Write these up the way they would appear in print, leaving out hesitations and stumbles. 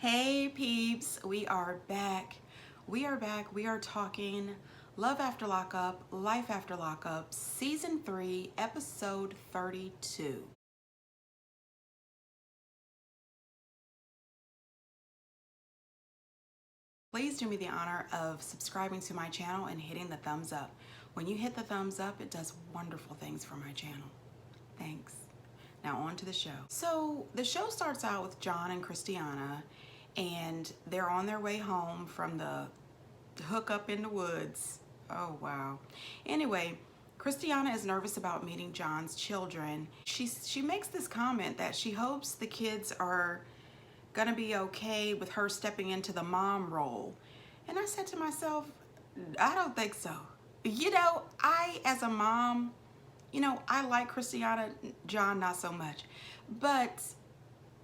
Hey peeps, we are back. We are back. We are talking Love After Lockup, Life After Lockup, Season 3, Episode 32. Please do me the honor of subscribing to my channel and hitting the thumbs up. When you hit the thumbs up, it does wonderful things for my channel. Thanks. Now on to the show. So the show starts out with John and Christiana, and they're on their way home from the hookup in the woods. Oh wow. Anyway, Christiana is nervous about meeting John's children. She makes this comment that she hopes the kids are gonna be okay with her stepping into the mom role. And I said to myself, I don't think so. I as a mom, I like Christiana, John not so much. But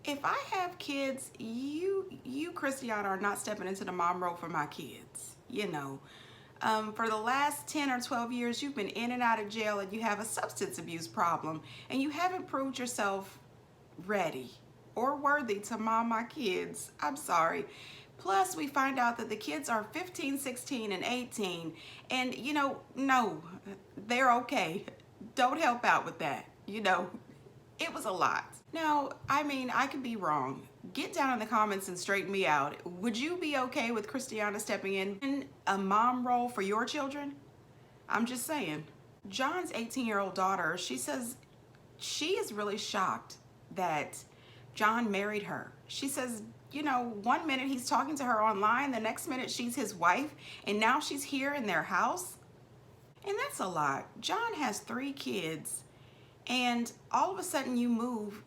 if I have kids, you Christiana are not stepping into the mom role for my kids. For the last 10 or 12 years, you've been in and out of jail and you have a substance abuse problem and you haven't proved yourself ready or worthy to mom my kids. I'm sorry. Plus, we find out that the kids are 15, 16, and 18, and no, they're okay. Don't help out with that. It was a lot. Now, I could be wrong. Get down in the comments and straighten me out. Would you be okay with Christiana stepping in a mom role for your children? I'm just saying. John's 18-year-old daughter, she says she is really shocked that John married her. She says, one minute he's talking to her online, the next minute she's his wife, and now she's here in their house. And that's a lot. John has 3 kids, and all of a sudden you move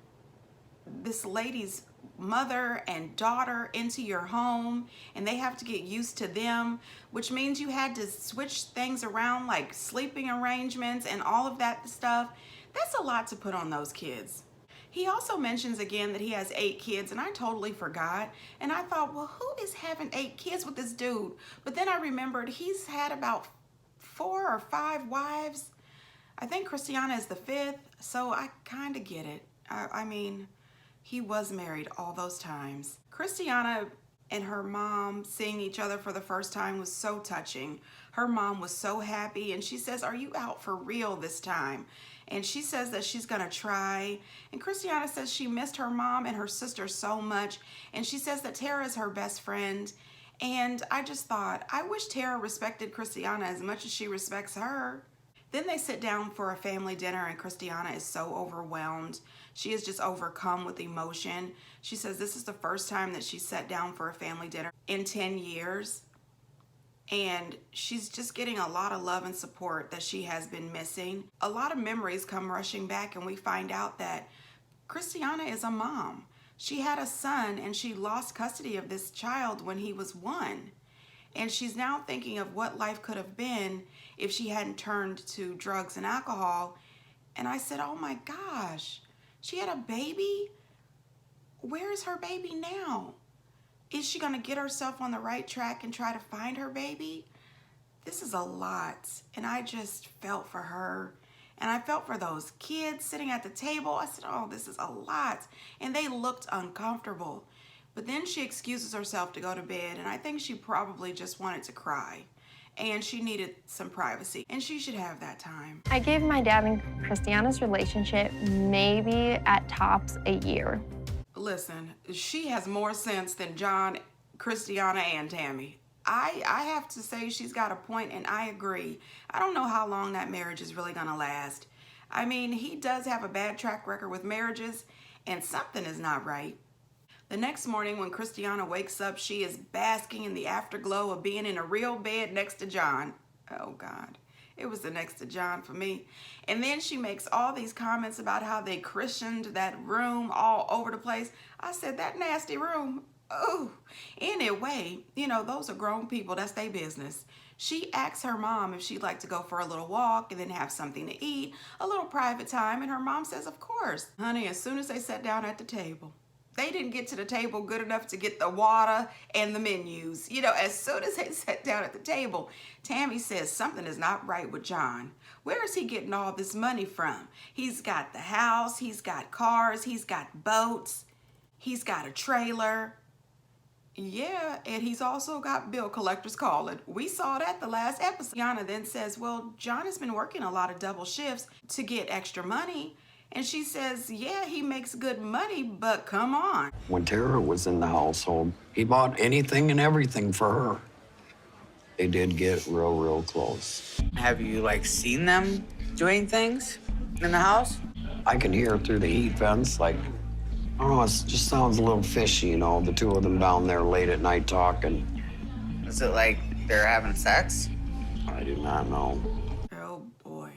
this lady's mother and daughter into your home, and they have to get used to them, which means you had to switch things around like sleeping arrangements and all of that stuff. That's a lot to put on those kids. He also mentions again that he has 8 kids, and I totally forgot. And I thought, well, who is having 8 kids with this dude? But then I remembered he's had about 4 or 5 wives. I think Christiana is the 5th, so I kind of get it. He was married all those times. Christiana and her mom seeing each other for the first time was so touching. Her mom was so happy, and she says, "Are you out for real this time?" And she says that she's gonna try. And Christiana says she missed her mom and her sister so much. And she says that Tara is her best friend. And I just thought, I wish Tara respected Christiana as much as she respects her. Then they sit down for a family dinner, and Christiana is so overwhelmed. She is just overcome with emotion. She says this is the first time that she sat down for a family dinner in 10 years. And she's just getting a lot of love and support that she has been missing. A lot of memories come rushing back, and we find out that Christiana is a mom. She had a son, and she lost custody of this child when he was 1. And she's now thinking of what life could have been if she hadn't turned to drugs and alcohol. And I said, oh my gosh, she had a baby? Where is her baby now? Is she gonna get herself on the right track and try to find her baby? This is a lot, and I just felt for her. And I felt for those kids sitting at the table. I said, oh, this is a lot. And they looked uncomfortable. But then she excuses herself to go to bed, and I think she probably just wanted to cry. And she needed some privacy, and she should have that time. I gave my dad and Christiana's relationship maybe at tops a year. Listen, she has more sense than John, Christiana, and Tammy. I have to say she's got a point, and I agree. I don't know how long that marriage is really gonna last. He does have a bad track record with marriages, and something is not right. The next morning when Christiana wakes up, she is basking in the afterglow of being in a real bed next to John. Oh God, it was the next to John for me. And then she makes all these comments about how they christened that room all over the place. I said, that nasty room. Oh, anyway, those are grown people. That's their business. She asks her mom if she'd like to go for a little walk and then have something to eat, a little private time. And her mom says, of course. Honey, as soon as they sat down at the table, they didn't get to the table good enough to get the water and the menus. As soon as they sat down at the table, Tammy says something is not right with John. Where is he getting all this money from? He's got the house, he's got cars, he's got boats, he's got a trailer. Yeah, and he's also got bill collectors calling. We saw that the last episode. Yana then says, well, John has been working a lot of double shifts to get extra money. And she says, yeah, he makes good money, but come on. When Tara was in the household, he bought anything and everything for her. They did get real close. Have you, like, seen them doing things in the house? I can hear through the heat vents, like, I don't know, it just sounds a little fishy, you know, the two of them down there late at night talking. Is it like they're having sex? I do not know. Oh, boy.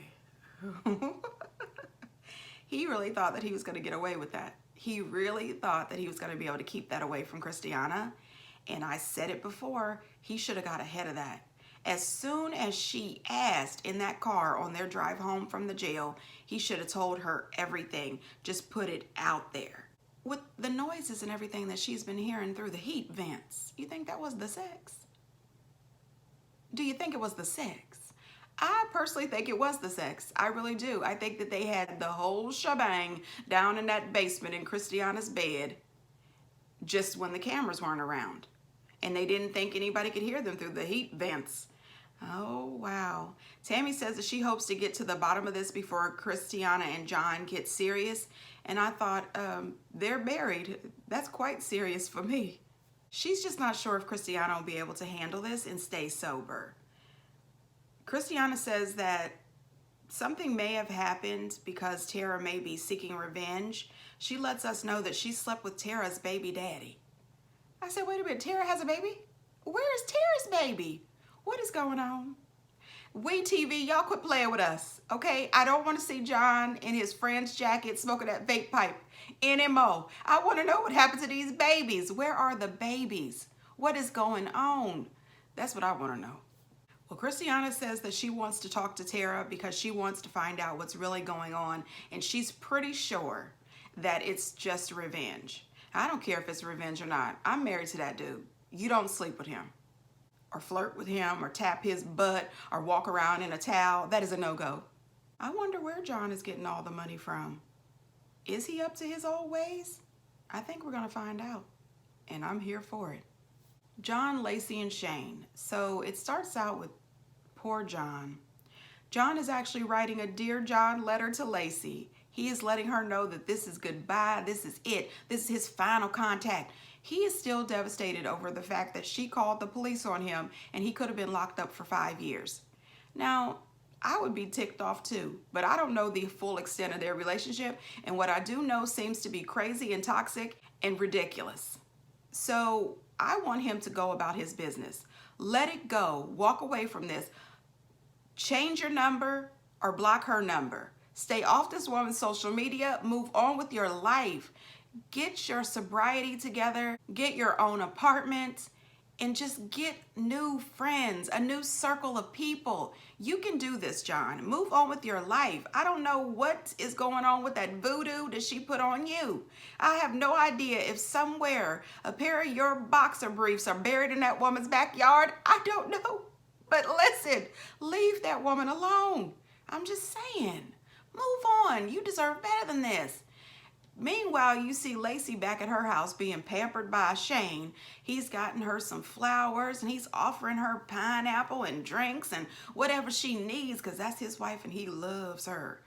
He really thought that he was going to get away with that. He really thought that he was going to be able to keep that away from Christiana. And I said it before, he should have got ahead of that. As soon as she asked in that car on their drive home from the jail, he should have told her everything. Just put it out there. With the noises and everything that she's been hearing through the heat vents, you think that was the sex? Do you think it was the sex? I personally think it was the sex. I really do. I think that they had the whole shebang down in that basement in Christiana's bed just when the cameras weren't around. And they didn't think anybody could hear them through the heat vents. Oh, wow. Tammy says that she hopes to get to the bottom of this before Christiana and John get serious. And I thought, they're married. That's quite serious for me. She's just not sure if Christiana will be able to handle this and stay sober. Christiana says that something may have happened because Tara may be seeking revenge. She lets us know that she slept with Tara's baby daddy. I said, wait a minute, Tara has a baby? Where is Tara's baby? What is going on? We TV, y'all quit playing with us, okay? I don't want to see John in his friend's jacket smoking that vape pipe anymore. I want to know what happened to these babies. Where are the babies? What is going on? That's what I want to know. Well, Christiana says that she wants to talk to Tara because she wants to find out what's really going on, and she's pretty sure that it's just revenge. I don't care if it's revenge or not. I'm married to that dude. You don't sleep with him or flirt with him or tap his butt or walk around in a towel. That is a no-go. I wonder where John is getting all the money from. Is he up to his old ways? I think we're going to find out, and I'm here for it. John, Lacey, and Shane. So it starts out with poor John. John is actually writing a Dear John letter to Lacey. He is letting her know that this is goodbye, this is it, this is his final contact. He is still devastated over the fact that she called the police on him and he could have been locked up for 5 years. Now, I would be ticked off too, but I don't know the full extent of their relationship, and what I do know seems to be crazy and toxic and ridiculous. So I want him to go about his business. Let it go. Walk away from this. Change your number or block her number. Stay off this woman's social media. Move on with your life. Get your sobriety together. Get your own apartment. And just get new friends, a new circle of people. You can do this, John. Move on with your life. I don't know what is going on with that voodoo that she put on you. I have no idea if somewhere a pair of your boxer briefs are buried in that woman's backyard. I don't know. But listen, leave that woman alone. I'm just saying. Move on. You deserve better than this. Meanwhile, you see Lacey back at her house being pampered by Shane. He's gotten her some flowers and he's offering her pineapple and drinks and whatever she needs because that's his wife and he loves her.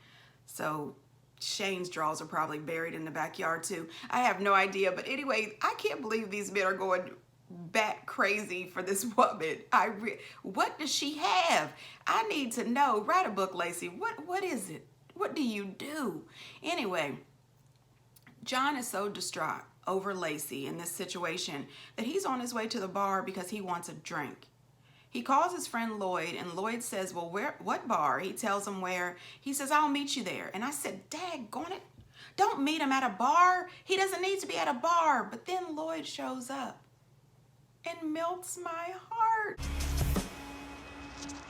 So Shane's drawers are probably buried in the backyard too. I have no idea. But anyway, I can't believe these men are going bat crazy for this woman. What does she have? I need to know. Write a book, Lacey. What is it? What do you do? Anyway, John is so distraught over Lacey in this situation that he's on his way to the bar because he wants a drink. He calls his friend Lloyd, and Lloyd says, well, what bar? He tells him where. He says, I'll meet you there. And I said, daggone it, don't meet him at a bar. He doesn't need to be at a bar. But then Lloyd shows up and melts my heart.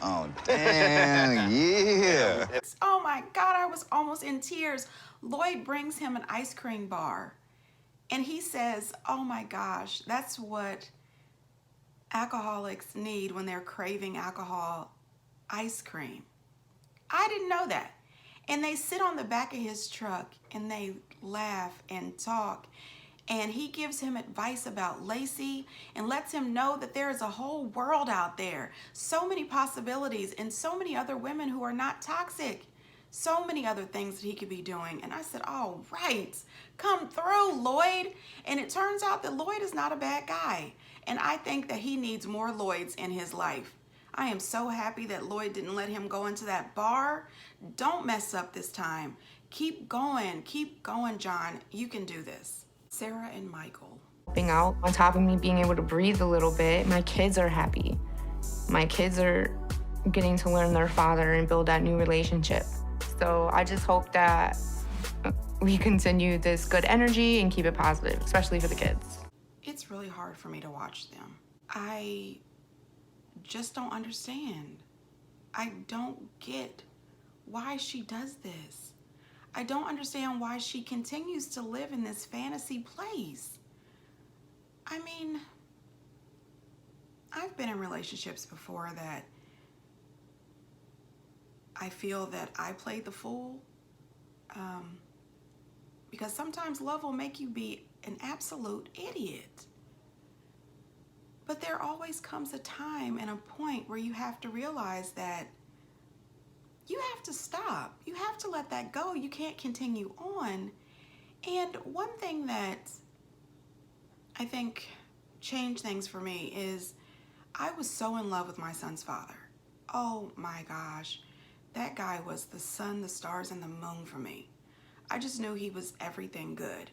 Oh, damn, yeah. Oh my God, I was almost in tears. Lloyd brings him an ice cream bar and he says, oh my gosh, that's what alcoholics need when they're craving alcohol, ice cream. I didn't know that. And they sit on the back of his truck and they laugh and talk. and he gives him advice about Lacey and lets him know that there is a whole world out there, so many possibilities, and so many other women who are not toxic, so many other things that he could be doing. And I said, all right, come through, Lloyd. And it turns out that Lloyd is not a bad guy, and I think that he needs more Lloyds in his life. I am so happy that Lloyd didn't let him go into that bar. Don't mess up this time. Keep going, John. You can do this. Sarah and Michael. Helping out, on top of me being able to breathe a little bit, my kids are happy. My kids are getting to learn their father and build that new relationship. So I just hope that we continue this good energy and keep it positive, especially for the kids. It's really hard for me to watch them. I just don't understand. I don't get why she does this. I don't understand why she continues to live in this fantasy place. I mean, I've been in relationships before that I feel that I played the fool, because sometimes love will make you be an absolute idiot. But there always comes a time and a point where you have to realize that you have to stop. You have to let that go. You can't continue on. And one thing that I think changed things for me is I was so in love with my son's father. Oh my gosh. That guy was the sun, the stars, and the moon for me. I just knew he was everything good.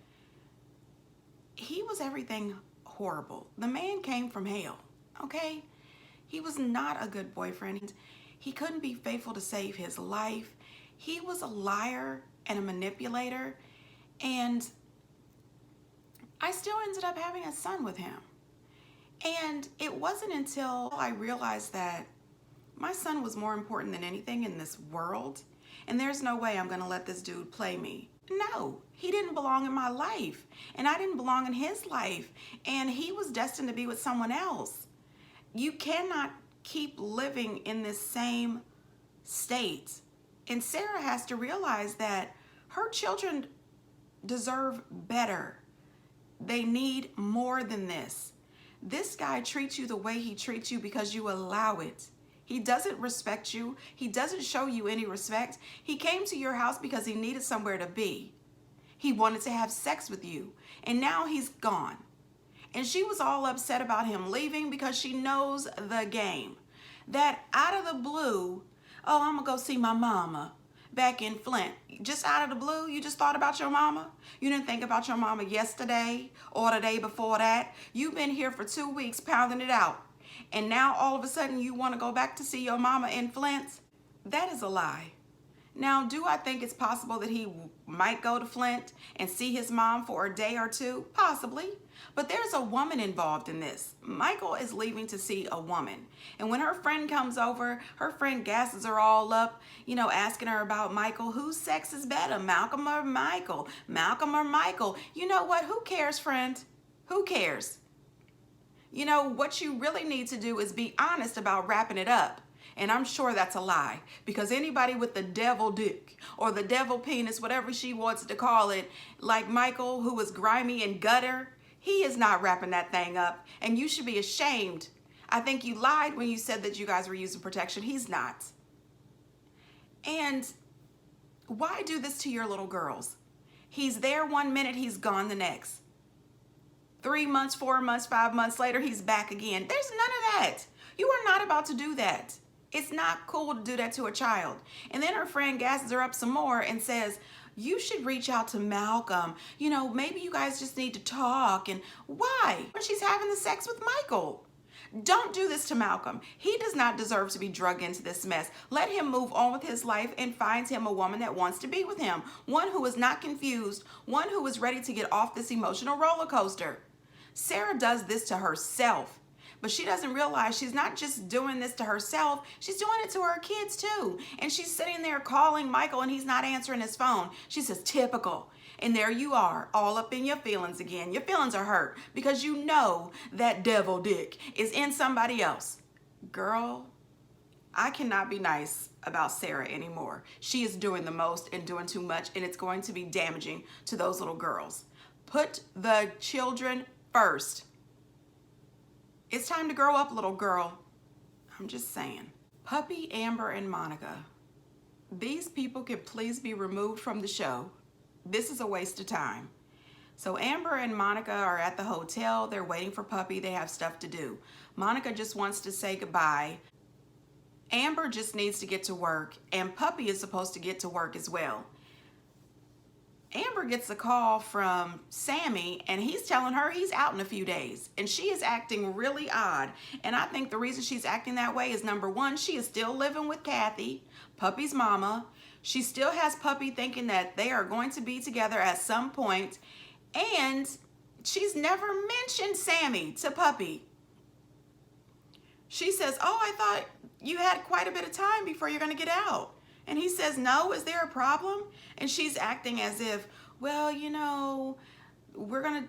He was everything horrible. The man came from hell, okay? He was not a good boyfriend. He couldn't be faithful to save his life. He was a liar and a manipulator, and I still ended up having a son with him. And it wasn't until I realized that my son was more important than anything in this world, and there's no way I'm gonna let this dude play me. No, he didn't belong in my life, and I didn't belong in his life, and he was destined to be with someone else. You cannot keep living in this same state. And Sarah has to realize that her children deserve better. They need more than this. This guy treats you the way he treats you because you allow it. He doesn't respect you. He doesn't show you any respect. He came to your house because he needed somewhere to be. He wanted to have sex with you, and now he's gone. And she was all upset about him leaving because she knows the game. That out of the blue, oh, I'm gonna go see my mama back in Flint. Just out of the blue, you just thought about your mama? You didn't think about your mama yesterday or the day before that? You've been here for 2 weeks pounding it out. And now all of a sudden you want to go back to see your mama in Flint? That is a lie. Now, do I think it's possible that he might go to Flint and see his mom for a day or two? Possibly. But there's a woman involved in this. Michael is leaving to see a woman. And when her friend comes over, her friend gasses her all up, asking her about Michael. Whose sex is better, Malcolm or Michael? Malcolm or Michael? You know what? Who cares, friend? Who cares? What you really need to do is be honest about wrapping it up. And I'm sure that's a lie, because anybody with the devil dick or the devil penis, whatever she wants to call it, like Michael, who is grimy and gutter, he is not wrapping that thing up. And you should be ashamed. I think you lied when you said that you guys were using protection. He's not. And why do this to your little girls? He's there 1 minute, he's gone the next. 3 months, 4 months, 5 months later, he's back again. There's none of that. You are not about to do that. It's not cool to do that to a child. And then her friend gasses her up some more and says, you should reach out to Malcolm. Maybe you guys just need to talk. And why? When she's having the sex with Michael. Don't do this to Malcolm. He does not deserve to be drugged into this mess. Let him move on with his life and find him a woman that wants to be with him. One who is not confused. One who is ready to get off this emotional roller coaster. Sarah does this to herself. But she doesn't realize she's not just doing this to herself, she's doing it to her kids too. And she's sitting there calling Michael and he's not answering his phone. She says, typical. And there you are, all up in your feelings again. Your feelings are hurt because you know that devil dick is in somebody else. Girl, I cannot be nice about Sarah anymore. She is doing the most and doing too much, and it's going to be damaging to those little girls. Put the children first. It's time to grow up, little girl. I'm just saying. Puppy, Amber, and Monica. These people could please be removed from the show. This is a waste of time. So Amber and Monica are at the hotel. They're waiting for Puppy. They have stuff to do. Monica just wants to say goodbye. Amber just needs to get to work, and Puppy is supposed to get to work as well. Amber gets a call from Sammy, and he's telling her he's out in a few days, and she is acting really odd. And I think the reason she's acting that way is, number one, she is still living with Kathy, Puppy's mama. She still has Puppy thinking that they are going to be together at some point, and she's never mentioned Sammy to Puppy. She says, oh, I thought you had quite a bit of time before you're going to get out. And he says, no, is there a problem? And she's acting as if, well, you know,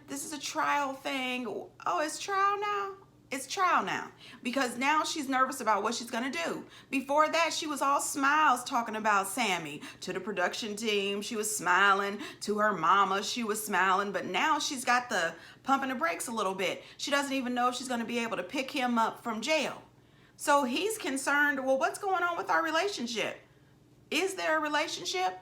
this is a trial thing. Oh, it's trial now? It's trial now. Because now she's nervous about what she's gonna do. Before that, she was all smiles talking about Sammy. To the production team, she was smiling. To her mama, she was smiling. But now she's got the pumping the brakes a little bit. She doesn't even know if she's gonna be able to pick him up from jail. So he's concerned, well, what's going on with our relationship? Is there a relationship?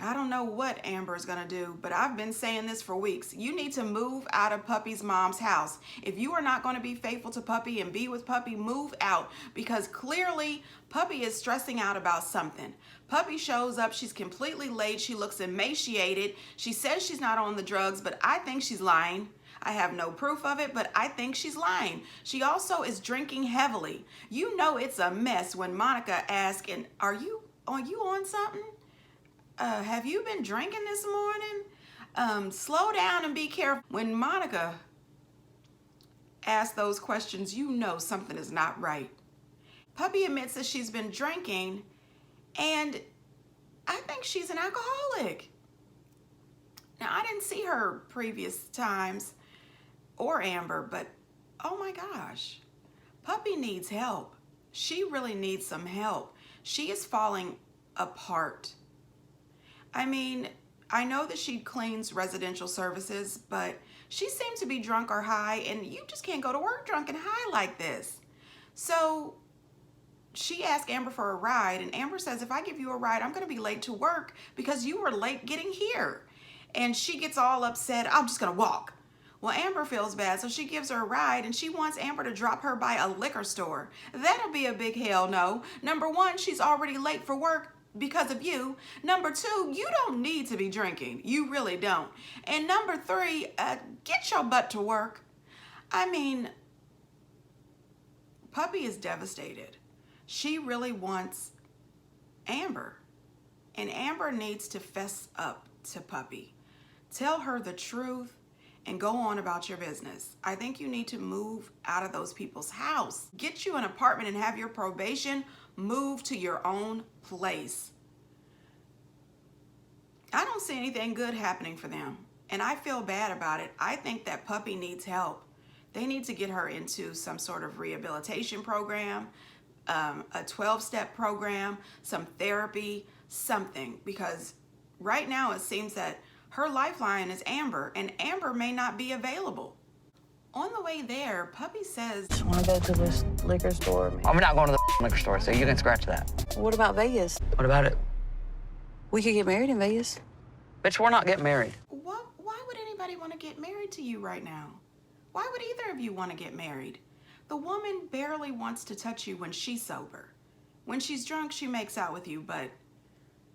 I don't know what Amber is gonna do, but I've been saying this for weeks. You need to move out of Puppy's mom's house. If you are not gonna be faithful to Puppy and be with Puppy, move out, because clearly Puppy is stressing out about something. Puppy shows up, she's completely late, she looks emaciated. She says she's not on the drugs, but I think she's lying. I have no proof of it, but I think she's lying. She also is drinking heavily. You know it's a mess when Monica asks, and are you on something? Have you been drinking this morning? Slow down and be careful. When Monica asks those questions, you know something is not right. Puppy admits that she's been drinking, and I think she's an alcoholic. Now, I didn't see her previous times, or Amber, but oh my gosh, Puppy needs help. She really needs some help. She is falling apart. I mean, I know that she cleans residential services, but she seems to be drunk or high, and you just can't go to work drunk and high like this. So she asked Amber for a ride, and Amber says, if I give you a ride, I'm gonna be late to work because you were late getting here. And she gets all upset, I'm just gonna walk. Well, Amber feels bad, so she gives her a ride, and she wants Amber to drop her by a liquor store. That'll be a big hell no. Number one, she's already late for work because of you. Number two, you don't need to be drinking. You really don't. And number three, get your butt to work. I mean, Puppy is devastated. She really wants Amber, and Amber needs to fess up to Puppy. Tell her the truth and go on about your business. I think you need to move out of those people's house. Get you an apartment and have your probation. Move to your own place. I don't see anything good happening for them, and I feel bad about it. I think that Puppy needs help. They need to get her into some sort of rehabilitation program, a 12-step program, some therapy, something, because right now it seems that her lifeline is Amber, and Amber may not be available. On the way there, Puppy says, I want to go to this liquor store. I'm not going to the liquor store, so you can scratch that. What about Vegas? What about it? We could get married in Vegas. Bitch, we're not getting married. why would anybody want to get married to you right now? Why would either of you want to get married? The woman barely wants to touch you when she's sober. When she's drunk, she makes out with you, but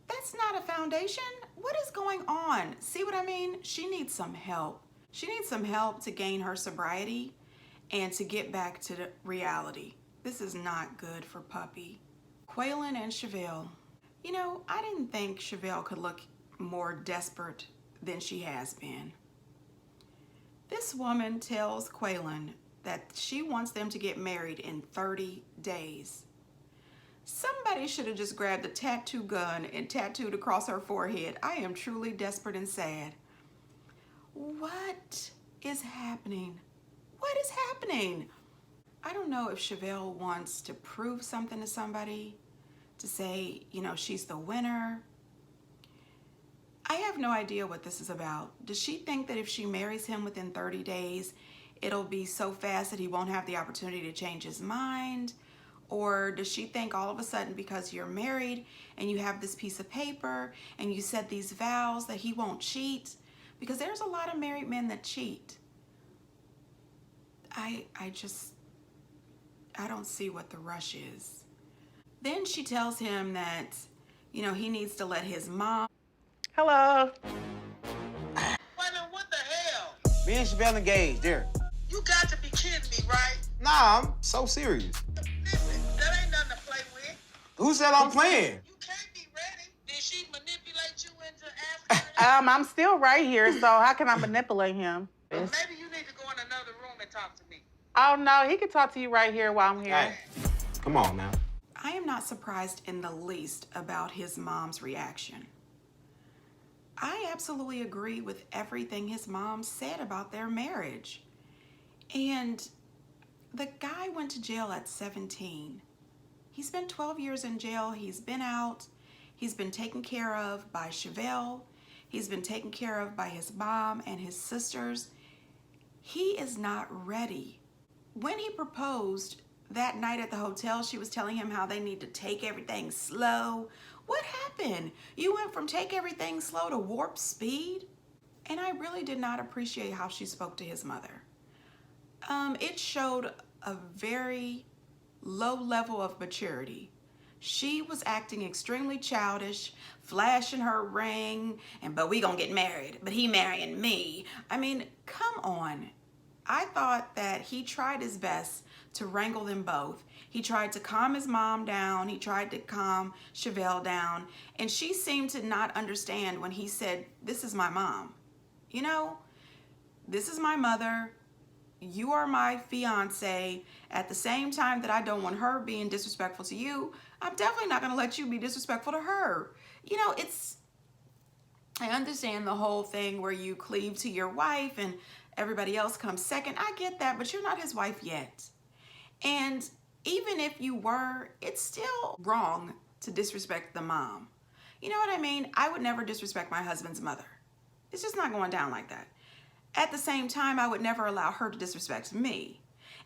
that's not a foundation. What is going on? See what I mean? She needs some help. She needs some help to gain her sobriety and to get back to the reality. This is not good for Puppy. Quaylin and Chevelle. You know, I didn't think Chevelle could look more desperate than she has been. This woman tells Quaylin that she wants them to get married in 30 days. Somebody should have just grabbed a tattoo gun and tattooed across her forehead. I am truly desperate and sad. What is happening? What is happening? I don't know if Chevelle wants to prove something to somebody, to say, you know, she's the winner. I have no idea what this is about. Does she think that if she marries him within 30 days, it'll be so fast that he won't have the opportunity to change his mind? Or does she think all of a sudden because you're married and you have this piece of paper and you said these vows that he won't cheat? Because there's a lot of married men that cheat. I don't see what the rush is. Then she tells him that, you know, he needs to let his mom. Hello. What the hell? Me and Chevelle engaged, there. You got to be kidding me, right? Nah, I'm so serious. Listen, that ain't nothing to play with. Who said I'm playing? You can't be ready. Did she manipulate you into asking her? I'm still right here, so how can I manipulate him? Maybe you need to go in another room and talk to me. Oh, no, he can talk to you right here while I'm here. Hey, come on now. I am not surprised in the least about his mom's reaction. I absolutely agree with everything his mom said about their marriage. And the guy went to jail at 17. He spent 12 years in jail. He's been out. He's been taken care of by Chevelle. He's been taken care of by his mom and his sisters. He is not ready. When he proposed that night at the hotel, she was telling him how they need to take everything slow. What happened? You went from take everything slow to warp speed? And I really did not appreciate how she spoke to his mother. It showed a very low level of maturity. She was acting extremely childish, flashing her ring, but we gonna get married, but he marrying me. I mean, come on. I thought that he tried his best to wrangle them both. He tried to calm his mom down. He tried to calm Chevelle down. And she seemed to not understand when he said, this is my mom. You know, this is my mother. You are my fiance. At the same time that I don't want her being disrespectful to you, I'm definitely not going to let you be disrespectful to her. You know, I understand the whole thing where you cleave to your wife and everybody else comes second. I get that, but you're not his wife yet. And even if you were, it's still wrong to disrespect the mom. You know what I mean? I would never disrespect my husband's mother. It's just not going down like that. At the same time, I would never allow her to disrespect me.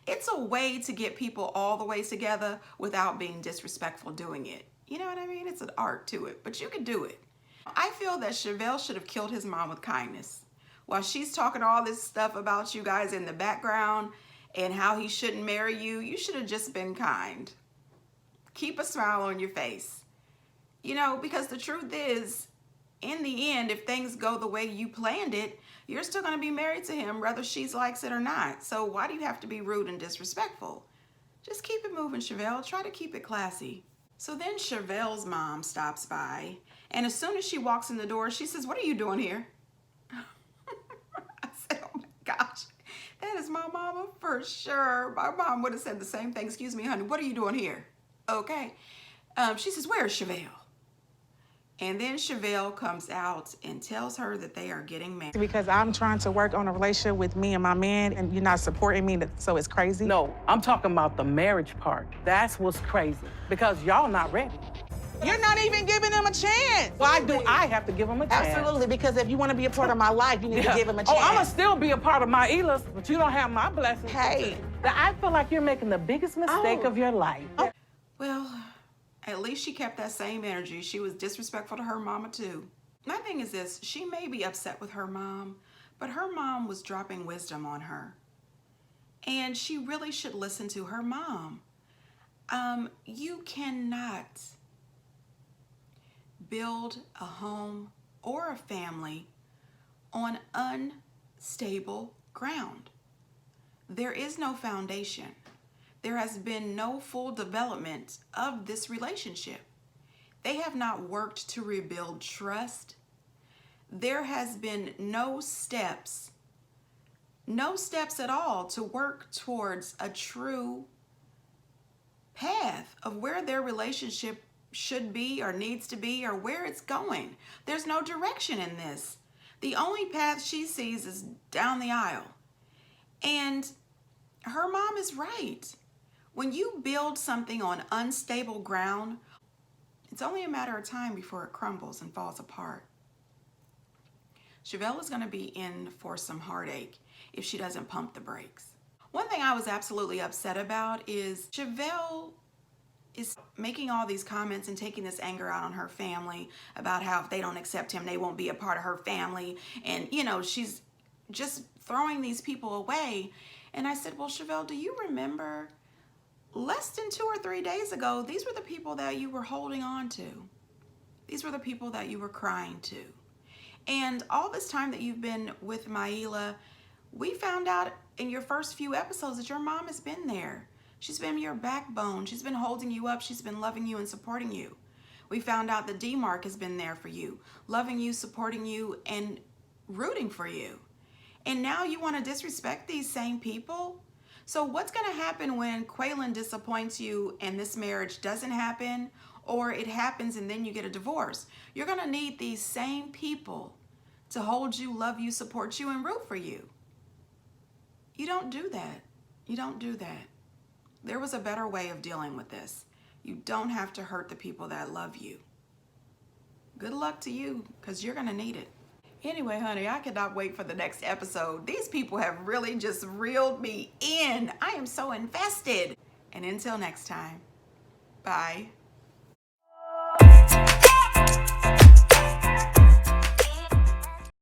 It's a way to get people all the way together without being disrespectful doing it. You know what I mean? It's an art to it, but you can do it. I feel that Chevelle should have killed his mom with kindness. While she's talking all this stuff about you guys in the background and how he shouldn't marry you, you should have just been kind. Keep a smile on your face. You know, because the truth is, in the end, if things go the way you planned it, you're still going to be married to him, whether she likes it or not. So why do you have to be rude and disrespectful? Just keep it moving, Chevelle. Try to keep it classy. So then Chevelle's mom stops by, and as soon as she walks in the door, she says, "What are you doing here?" I said, "Oh my gosh, that is my mama for sure." My mom would have said the same thing. "Excuse me, honey, what are you doing here?" Okay. She says, "Where's Chevelle?" And then Chevelle comes out and tells her that they are getting married. Because I'm trying to work on a relationship with me and my man, and you're not supporting me, so it's crazy. No, I'm talking about the marriage part. That's what's crazy, because y'all not ready. You're not even giving him a chance. Why do I have to give him a chance? Absolutely, because if you want to be a part of my life, you need to give him a chance. Oh, I'm going to still be a part of my Elas, but you don't have my blessing. Hey. I feel like you're making the biggest mistake of your life. Well, at least she kept that same energy. She was disrespectful to her mama too. My thing is this, she may be upset with her mom, but her mom was dropping wisdom on her. And she really should listen to her mom. You cannot build a home or a family on unstable ground. There is no foundation. There has been no full development of this relationship. They have not worked to rebuild trust. There has been no steps at all to work towards a true path of where their relationship should be or needs to be or where it's going. There's no direction in this. The only path she sees is down the aisle. And her mom is right. When you build something on unstable ground, it's only a matter of time before it crumbles and falls apart. Chevelle is going to be in for some heartache if she doesn't pump the brakes. One thing I was absolutely upset about is Chevelle is making all these comments and taking this anger out on her family about how if they don't accept him, they won't be a part of her family. And, you know, she's just throwing these people away. And I said, well, Chevelle, do you remember less than 2 or 3 days ago, these were the people that you were holding on to. These were the people that you were crying to. And all this time that you've been with Maila, we found out in your first few episodes that your mom has been there. She's been your backbone. She's been holding you up. She's been loving you and supporting you. We found out that D-Mark has been there for you, loving you, supporting you, and rooting for you. And now you want to disrespect these same people? So what's going to happen when Quaylen disappoints you and this marriage doesn't happen, or it happens and then you get a divorce? You're going to need these same people to hold you, love you, support you, and root for you. You don't do that. You don't do that. There was a better way of dealing with this. You don't have to hurt the people that love you. Good luck to you, because you're going to need it. Anyway, honey, I cannot wait for the next episode. These people have really just reeled me in. I am so invested. And until next time, bye.